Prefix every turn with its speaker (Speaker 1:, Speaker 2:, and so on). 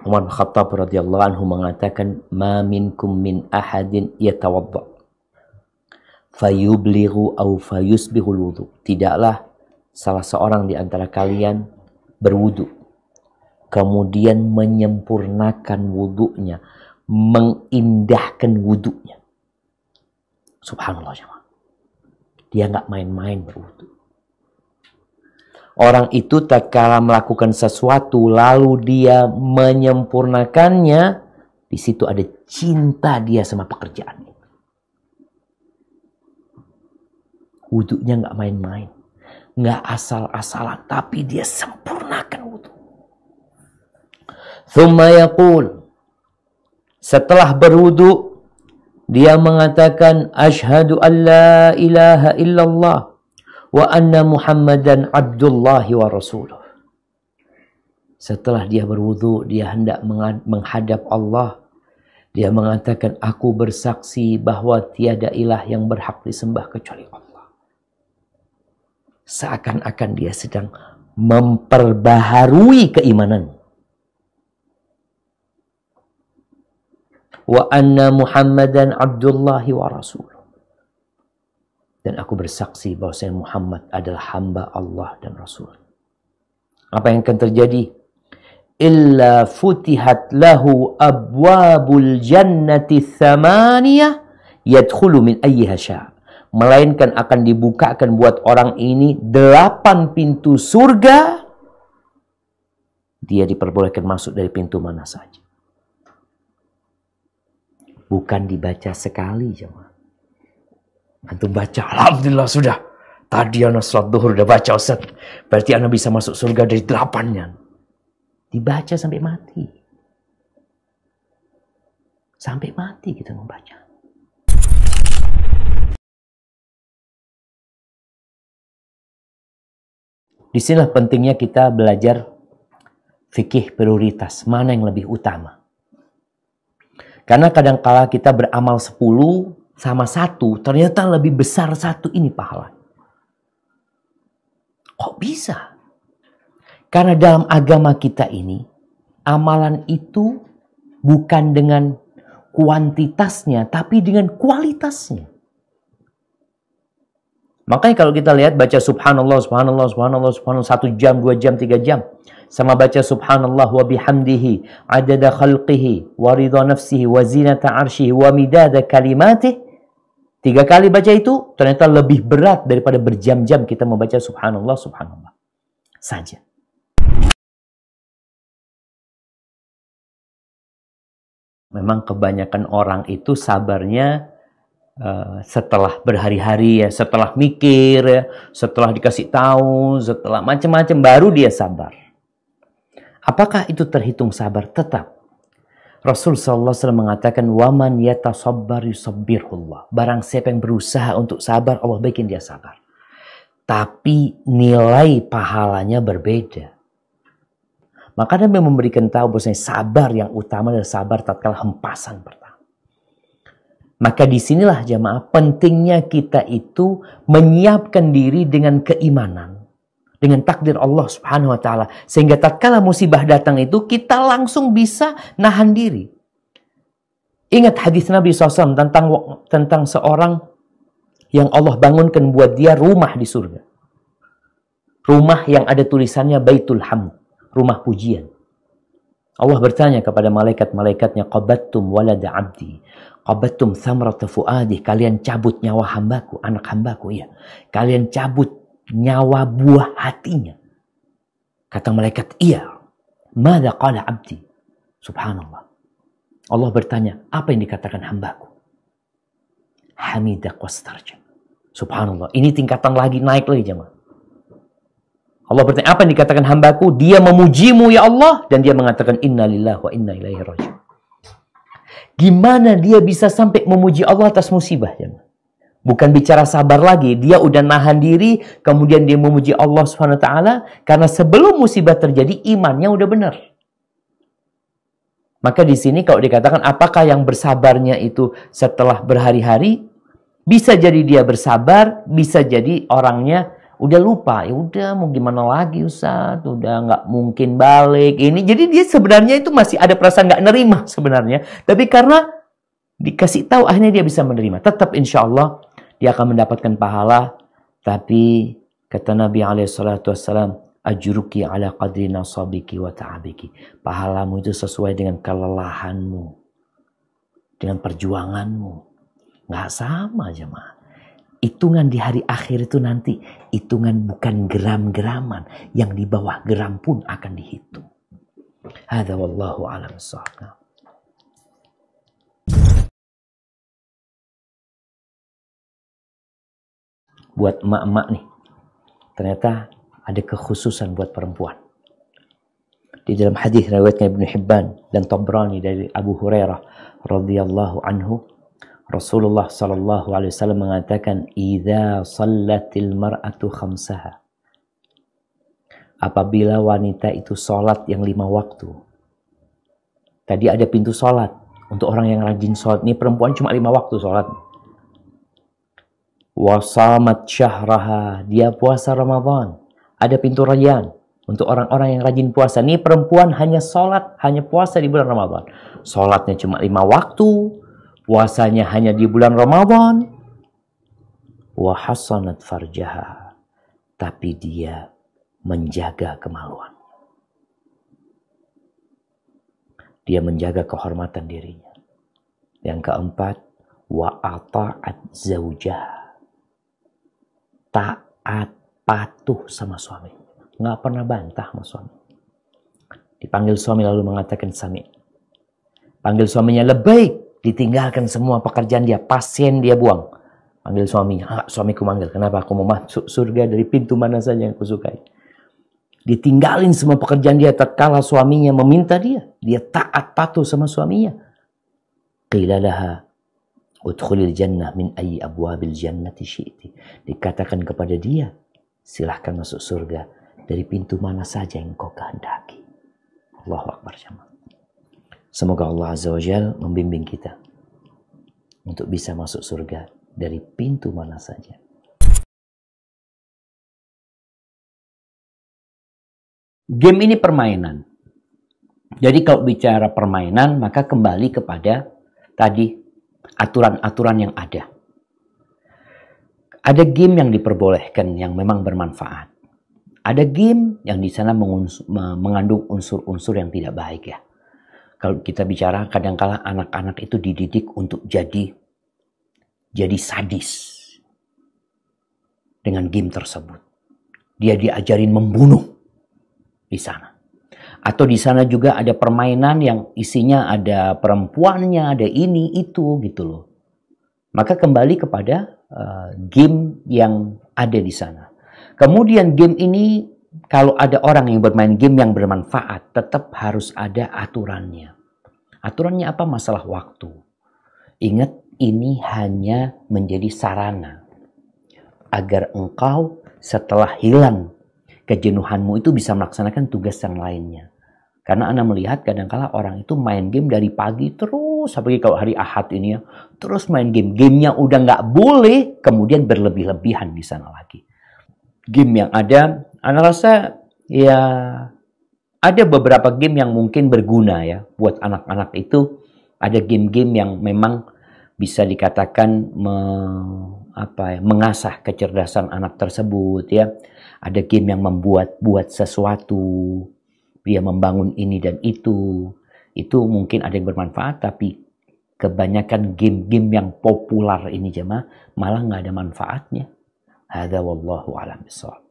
Speaker 1: Umar bin Khattab radhiyallahu anhu mengatakan, "Ma minkum min ahadin yatawadda fayublighu aw fayusbihul wudu." Tidaklah salah seorang di antara kalian berwudu kemudian menyempurnakan wudunya, mengindahkan wudunya. Subhanallah jemaah. Dia nggak main-main berwudu. Orang itu tak kala melakukan sesuatu lalu dia menyempurnakannya, di situ ada cinta dia sama pekerjaan itu. Wudunya nggak main-main, nggak asal-asalan, tapi dia sempurnakan wudu. Thumma yaqul, setelah berwudu dia mengatakan, asyhadu an la ilaha illallah wa anna Muhammadan abdullahi wa rasuluh. Setelah dia berwudu, dia hendak menghadap Allah. Dia mengatakan, aku bersaksi bahwa tiada ilah yang berhak disembah kecuali Allah. Seakan-akan dia sedang memperbaharui keimanan. Wa anna Muhammadan abdullahi wa rasuluh. Dan aku bersaksi bahwa Muhammad adalah hamba Allah dan Rasul. Apa yang akan terjadi? Illa futihat lahu abwabul jannati thamaniyah yadkhulu min ayyiha sya'. Melainkan akan dibukakan buat orang ini 8 pintu surga. Dia diperbolehkan masuk dari pintu mana saja. Bukan dibaca sekali, jemaah. Antum baca, alhamdulillah sudah. Tadi anak salat duhur udah baca, Ustaz. Berarti anak bisa masuk surga dari 8-nya. Dibaca sampai mati. Sampai mati kita membaca. Disinilah pentingnya kita belajar fikih prioritas. Mana yang lebih utama. Karena kadang-kala kita beramal 10 sama 1, ternyata lebih besar 1 ini pahala. Kok bisa? Karena dalam agama kita ini, amalan itu bukan dengan kuantitasnya, tapi dengan kualitasnya. Makanya kalau kita lihat baca subhanallah, subhanallah, subhanallah, subhanallah 1 jam, 2 jam, 3 jam. Sama baca subhanallah wa bihamdihi, adada khalqihi, wa ridha nafsihi, wa zinata arshihi, wa midada kalimatih. 3 kali baca itu ternyata lebih berat daripada berjam-jam kita membaca subhanallah, subhanallah saja. Memang kebanyakan orang itu sabarnya setelah berhari-hari ya, setelah mikir ya, setelah dikasih tahu, setelah macam-macam baru dia sabar. Apakah itu terhitung sabar? Tetap. Rasul SAW mengatakan, waman yatasabbar yusabbirullah. Barang siapa yang berusaha untuk sabar, Allah bikin dia sabar. Tapi nilai pahalanya berbeda. Maka Nabi memberikan tahu bahwasanya sabar yang utama adalah sabar tatkala hempasan pertama. Maka disinilah jamaah pentingnya kita itu menyiapkan diri dengan keimanan. Dengan takdir Allah subhanahu wa ta'ala. Sehingga tatkala musibah datang itu, kita langsung bisa nahan diri. Ingat hadis Nabi SAW tentang seorang yang Allah bangunkan buat dia rumah di surga. Rumah yang ada tulisannya Baitul Hamd. Rumah pujian. Allah bertanya kepada malaikat-malaikatnya, qabattum walada abdi. Qabattum thamrata fuadih. Kalian cabut nyawa hambaku, anak hambaku. Ya. Kalian cabut nyawa buah hatinya. Kata malaikat, iya. Mada qala abdi. Subhanallah. Allah bertanya, apa yang dikatakan hambaku? Hamidak wastarja. Subhanallah. Ini tingkatan lagi, naik lagi jemaah. Allah bertanya, apa yang dikatakan hambaku? Dia memujimu ya Allah. Dan dia mengatakan, inna lillahi wa inna ilaihi raji'un. Gimana dia bisa sampai memuji Allah atas musibah jemaah? Bukan bicara sabar lagi, dia udah nahan diri, kemudian dia memuji Allah SWT, karena sebelum musibah terjadi, imannya udah benar. Maka di sini kalau dikatakan, apakah yang bersabarnya itu setelah berhari-hari, bisa jadi dia bersabar, bisa jadi orangnya Udah lupa, ya udah mau gimana lagi Ustaz, udah nggak mungkin balik ini. Jadi dia sebenarnya itu masih ada perasaan nggak nerima sebenarnya. Tapi karena dikasih tahu akhirnya dia bisa menerima. Tetap insya Allah dia akan mendapatkan pahala. Tapi kata Nabi SAW, ajruki ala qadri nasabiki wa ta'abiki. Pahalamu itu sesuai dengan kelelahanmu, dengan perjuanganmu. Nggak sama jemaah. Hitungan di hari akhir itu nanti hitungan bukan gram-graman, yang di bawah gram pun akan dihitung. Hadza wallahu a'lam bissawab. Buat emak-emak nih, ternyata ada kekhususan buat perempuan. Di dalam hadis riwayatnya Ibnu Hibban dan Tabrani dari Abu Hurairah radhiyallahu anhu, Rasulullah sallallahu alaihi wasallam mengatakan, "Idza shallatil mar'atu khamsaha." Apabila wanita itu salat yang 5 waktu. Tadi ada pintu salat untuk orang yang rajin salat. Ini perempuan cuma 5 waktu salat. Wa shamat syahraha, dia puasa Ramadan. Ada pintu rayyan untuk orang-orang yang rajin puasa. Ini perempuan hanya salat, hanya puasa di bulan Ramadan. Salatnya cuma 5 waktu. Puasanya hanya di bulan Ramadan. Wa hasanat farjaha, tapi dia menjaga kemaluan. Dia menjaga kehormatan dirinya. Yang keempat, wa ata'at zaujah, taat patuh sama suami. Nggak pernah bantah sama suami. Dipanggil suami lalu mengatakan sami. Panggil suaminya lebaik. Ditinggalkan semua pekerjaan dia, pasien dia buang. Panggil suaminya, suamiku manggil. Kenapa? Aku mau masuk surga dari pintu mana saja yang aku sukai. Ditinggalin semua pekerjaan dia tatkala suaminya meminta dia. Dia taat patuh sama suaminya. Qila laha udkhulil jannah min ayyi abwabil jannati syi'ti. Dikatakan kepada dia, silahkan masuk surga dari pintu mana saja yang kau kehendaki. Allahu Akbar jemaah. Semoga Allah Azza wa Jalla membimbing kita untuk bisa masuk surga dari pintu mana saja. Game ini permainan. Jadi kalau bicara permainan, maka kembali kepada tadi aturan-aturan yang ada. Ada game yang diperbolehkan yang memang bermanfaat. Ada game yang di sana mengandung unsur-unsur yang tidak baik ya. Kalau kita bicara kadang-kala anak-anak itu dididik untuk jadi sadis dengan game tersebut. Dia diajarin membunuh di sana. Atau di sana juga ada permainan yang isinya ada perempuannya, ada ini, itu gitu loh. Maka kembali kepada game yang ada di sana. Kemudian game ini, kalau ada orang yang bermain game yang bermanfaat, tetap harus ada aturannya. Aturannya apa? Masalah waktu. Ingat, ini hanya menjadi sarana agar engkau setelah hilang kejenuhanmu itu bisa melaksanakan tugas yang lainnya. Karena Anda melihat kadang-kala orang itu main game dari pagi terus, apalagi kalau hari Ahad ini ya, terus main game. Gamenya udah nggak boleh, kemudian berlebih-lebihan di sana lagi. Game yang ada, Anda rasa ya ada beberapa game yang mungkin berguna ya buat anak-anak itu. Ada game-game yang memang bisa dikatakan mengasah kecerdasan anak tersebut ya. Ada game yang buat sesuatu, dia membangun ini dan itu mungkin ada yang bermanfaat, tapi kebanyakan game-game yang populer ini jemaah malah nggak ada manfaatnya. Hadza wallahu a'lam bishawab.